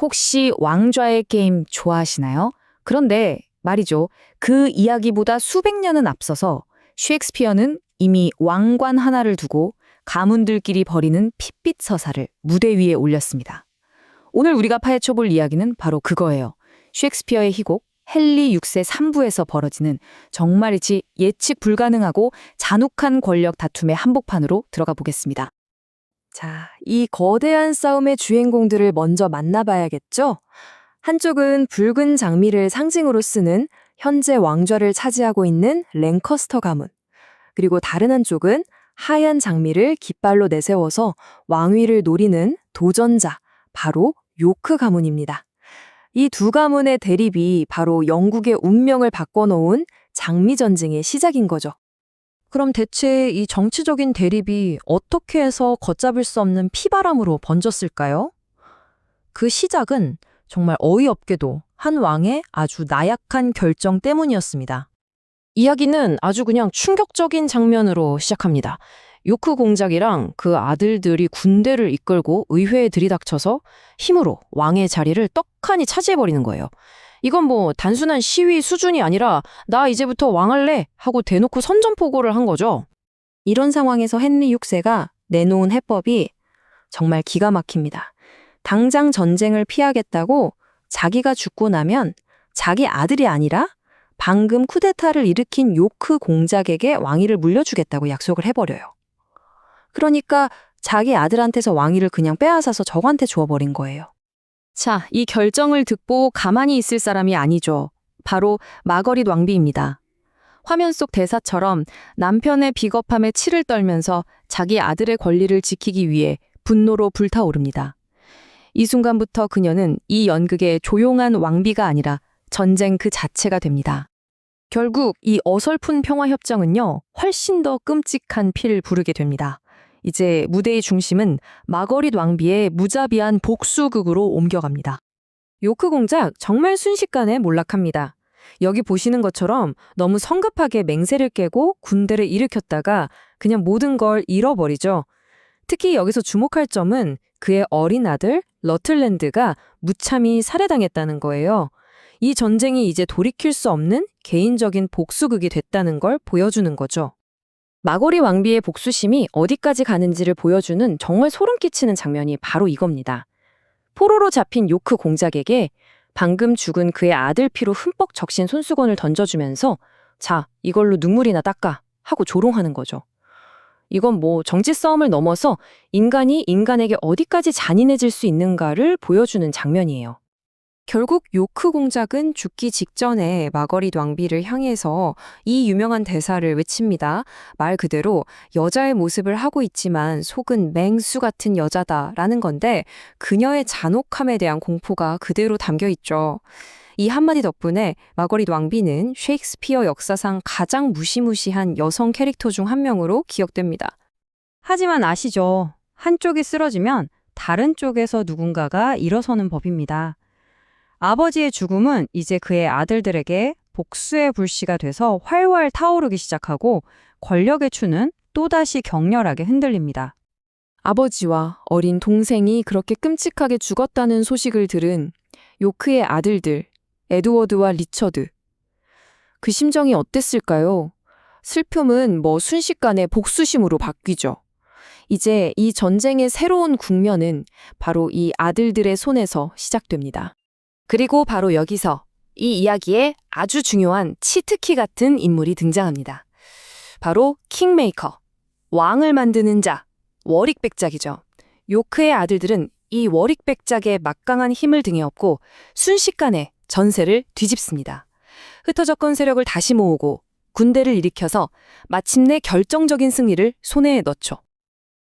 혹시 왕좌의 게임 좋아하시나요? 그런데 말이죠. 그 이야기보다 수백 년은 앞서서 셰익스피어는 이미 왕관 하나를 두고 가문들끼리 벌이는 핏빛 서사를 무대 위에 올렸습니다. 오늘 우리가 파헤쳐볼 이야기는 바로 그거예요. 셰익스피어의 희곡 헨리 6세 3부에서 벌어지는 정말이지 예측 불가능하고 잔혹한 권력 다툼의 한복판으로 들어가 보겠습니다. 자, 이 거대한 싸움의 주인공들을 먼저 만나봐야겠죠? 한쪽은 붉은 장미를 상징으로 쓰는 현재 왕좌를 차지하고 있는 랭커스터 가문. 그리고 다른 한쪽은 하얀 장미를 깃발로 내세워서 왕위를 노리는 도전자, 바로 요크 가문입니다. 이 두 가문의 대립이 바로 영국의 운명을 바꿔놓은 장미 전쟁의 시작인 거죠. 그럼 대체 이 정치적인 대립이 어떻게 해서 걷잡을 수 없는 피바람으로 번졌을까요? 그 시작은 정말 어이없게도 한 왕의 아주 나약한 결정 때문이었습니다. 이야기는 아주 그냥 충격적인 장면으로 시작합니다. 요크 공작이랑 그 아들들이 군대를 이끌고 의회에 들이닥쳐서 힘으로 왕의 자리를 떡하니 차지해버리는 거예요. 이건 뭐 단순한 시위 수준이 아니라 나 이제부터 왕할래 하고 대놓고 선전포고를 한 거죠. 이런 상황에서 헨리 6세가 내놓은 해법이 정말 기가 막힙니다. 당장 전쟁을 피하겠다고 자기가 죽고 나면 자기 아들이 아니라 방금 쿠데타를 일으킨 요크 공작에게 왕위를 물려주겠다고 약속을 해버려요. 그러니까 자기 아들한테서 왕위를 그냥 빼앗아서 저한테 주어버린 거예요. 자, 이 결정을 듣고 가만히 있을 사람이 아니죠. 바로 마거릿 왕비입니다. 화면 속 대사처럼 남편의 비겁함에 치를 떨면서 자기 아들의 권리를 지키기 위해 분노로 불타오릅니다. 이 순간부터 그녀는 이 연극의 조용한 왕비가 아니라 전쟁 그 자체가 됩니다. 결국 이 어설픈 평화협정은요, 훨씬 더 끔찍한 피를 부르게 됩니다. 이제 무대의 중심은 마거릿 왕비의 무자비한 복수극으로 옮겨갑니다. 요크 공작 정말 순식간에 몰락합니다. 여기 보시는 것처럼 너무 성급하게 맹세를 깨고 군대를 일으켰다가 그냥 모든 걸 잃어버리죠. 특히 여기서 주목할 점은 그의 어린 아들 러틀랜드가 무참히 살해당했다는 거예요. 이 전쟁이 이제 돌이킬 수 없는 개인적인 복수극이 됐다는 걸 보여주는 거죠. 마거릿 왕비의 복수심이 어디까지 가는지를 보여주는 정말 소름 끼치는 장면이 바로 이겁니다. 포로로 잡힌 요크 공작에게 방금 죽은 그의 아들 피로 흠뻑 적신 손수건을 던져주면서 자, 이걸로 눈물이나 닦아 하고 조롱하는 거죠. 이건 뭐 정치 싸움을 넘어서 인간이 인간에게 어디까지 잔인해질 수 있는가를 보여주는 장면이에요. 결국 요크 공작은 죽기 직전에 마거릿 왕비를 향해서 이 유명한 대사를 외칩니다. 말 그대로 여자의 모습을 하고 있지만 속은 맹수 같은 여자다라는 건데 그녀의 잔혹함에 대한 공포가 그대로 담겨 있죠. 이 한마디 덕분에 마거릿 왕비는 셰익스피어 역사상 가장 무시무시한 여성 캐릭터 중 한 명으로 기억됩니다. 하지만 아시죠? 한쪽이 쓰러지면 다른 쪽에서 누군가가 일어서는 법입니다. 아버지의 죽음은 이제 그의 아들들에게 복수의 불씨가 돼서 활활 타오르기 시작하고 권력의 추는 또다시 격렬하게 흔들립니다. 아버지와 어린 동생이 그렇게 끔찍하게 죽었다는 소식을 들은 요크의 아들들, 에드워드와 리처드. 그 심정이 어땠을까요? 슬픔은 뭐 순식간에 복수심으로 바뀌죠. 이제 이 전쟁의 새로운 국면은 바로 이 아들들의 손에서 시작됩니다. 그리고 바로 여기서 이 이야기에 아주 중요한 치트키 같은 인물이 등장합니다. 바로 킹메이커, 왕을 만드는 자, 워릭백작이죠. 요크의 아들들은 이 워릭백작의 막강한 힘을 등에 업고 순식간에 전세를 뒤집습니다. 흩어졌던 세력을 다시 모으고 군대를 일으켜서 마침내 결정적인 승리를 손에 넣죠.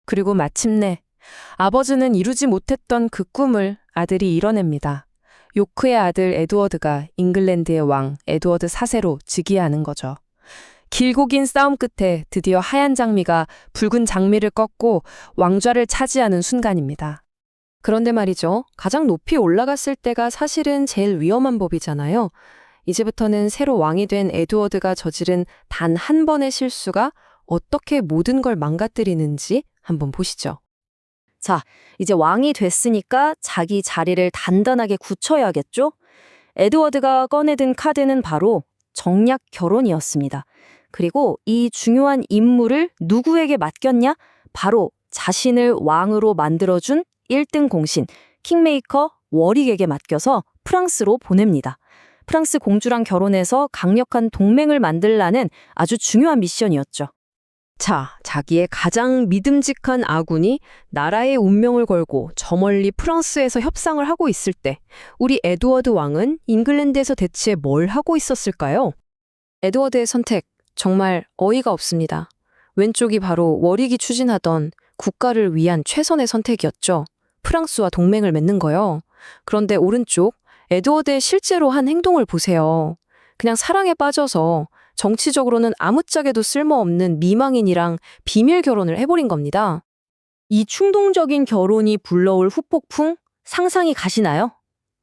그리고 마침내 아버지는 이루지 못했던 그 꿈을 아들이 이뤄냅니다. 요크의 아들 에드워드가 잉글랜드의 왕 에드워드 4세로 즉위하는 거죠. 길고 긴 싸움 끝에 드디어 하얀 장미가 붉은 장미를 꺾고 왕좌를 차지하는 순간입니다. 그런데 말이죠. 가장 높이 올라갔을 때가 사실은 제일 위험한 법이잖아요. 이제부터는 새로 왕이 된 에드워드가 저지른 단 한 번의 실수가 어떻게 모든 걸 망가뜨리는지 한번 보시죠. 자, 이제 왕이 됐으니까 자기 자리를 단단하게 굳혀야겠죠? 에드워드가 꺼내든 카드는 바로 정략 결혼이었습니다. 그리고 이 중요한 임무를 누구에게 맡겼냐? 바로 자신을 왕으로 만들어준 1등 공신, 킹메이커 워릭에게 맡겨서 프랑스로 보냅니다. 프랑스 공주랑 결혼해서 강력한 동맹을 만들라는 아주 중요한 미션이었죠. 자, 자기의 가장 믿음직한 아군이 나라의 운명을 걸고 저 멀리 프랑스에서 협상을 하고 있을 때 우리 에드워드 왕은 잉글랜드에서 대체 뭘 하고 있었을까요? 에드워드의 선택, 정말 어이가 없습니다. 왼쪽이 바로 워릭이 추진하던 국가를 위한 최선의 선택이었죠. 프랑스와 동맹을 맺는 거요. 그런데 오른쪽, 에드워드의 실제로 한 행동을 보세요. 그냥 사랑에 빠져서 정치적으로는 아무짝에도 쓸모없는 미망인이랑 비밀 결혼을 해버린 겁니다. 이 충동적인 결혼이 불러올 후폭풍 상상이 가시나요?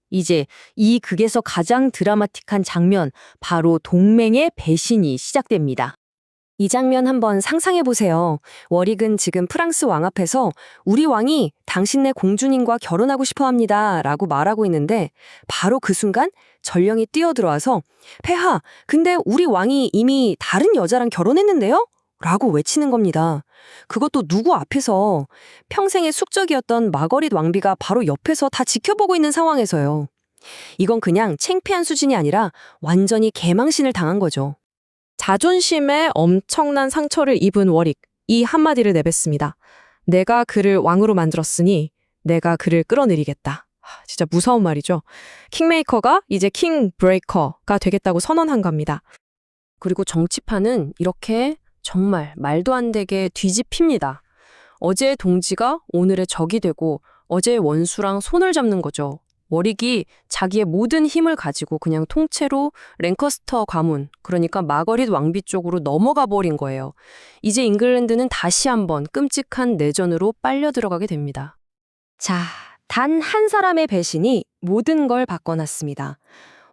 이제 이 극에서 가장 드라마틱한 장면, 바로 동맹의 배신이 시작됩니다. 이 장면 한번 상상해 보세요. 워릭은 지금 프랑스 왕 앞에서 우리 왕이 당신네 공주님과 결혼하고 싶어 합니다 라고 말하고 있는데 바로 그 순간 전령이 뛰어들어와서 폐하, 근데 우리 왕이 이미 다른 여자랑 결혼했는데요? 라고 외치는 겁니다. 그것도 누구 앞에서? 평생의 숙적이었던 마거릿 왕비가 바로 옆에서 다 지켜보고 있는 상황에서요. 이건 그냥 창피한 수준이 아니라 완전히 개망신을 당한 거죠. 자존심에 엄청난 상처를 입은 워릭, 이 한마디를 내뱉습니다. 내가 그를 왕으로 만들었으니 내가 그를 끌어내리겠다. 진짜 무서운 말이죠. 킹메이커가 이제 킹 브레이커가 되겠다고 선언한 겁니다. 그리고 정치판은 이렇게 정말 말도 안 되게 뒤집힙니다. 어제의 동지가 오늘의 적이 되고 어제의 원수랑 손을 잡는 거죠. 워릭이 자기의 모든 힘을 가지고 그냥 통째로 랭커스터 가문, 그러니까 마거릿 왕비 쪽으로 넘어가 버린 거예요. 이제 잉글랜드는 다시 한번 끔찍한 내전으로 빨려 들어가게 됩니다. 자, 단 한 사람의 배신이 모든 걸 바꿔놨습니다.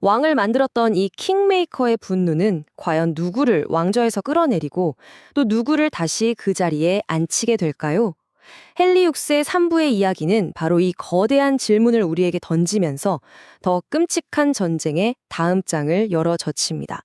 왕을 만들었던 이 킹메이커의 분노는 과연 누구를 왕좌에서 끌어내리고 또 누구를 다시 그 자리에 앉히게 될까요? 헨리 6세 3부의 이야기는 바로 이 거대한 질문을 우리에게 던지면서 더 끔찍한 전쟁의 다음 장을 열어젖힙니다.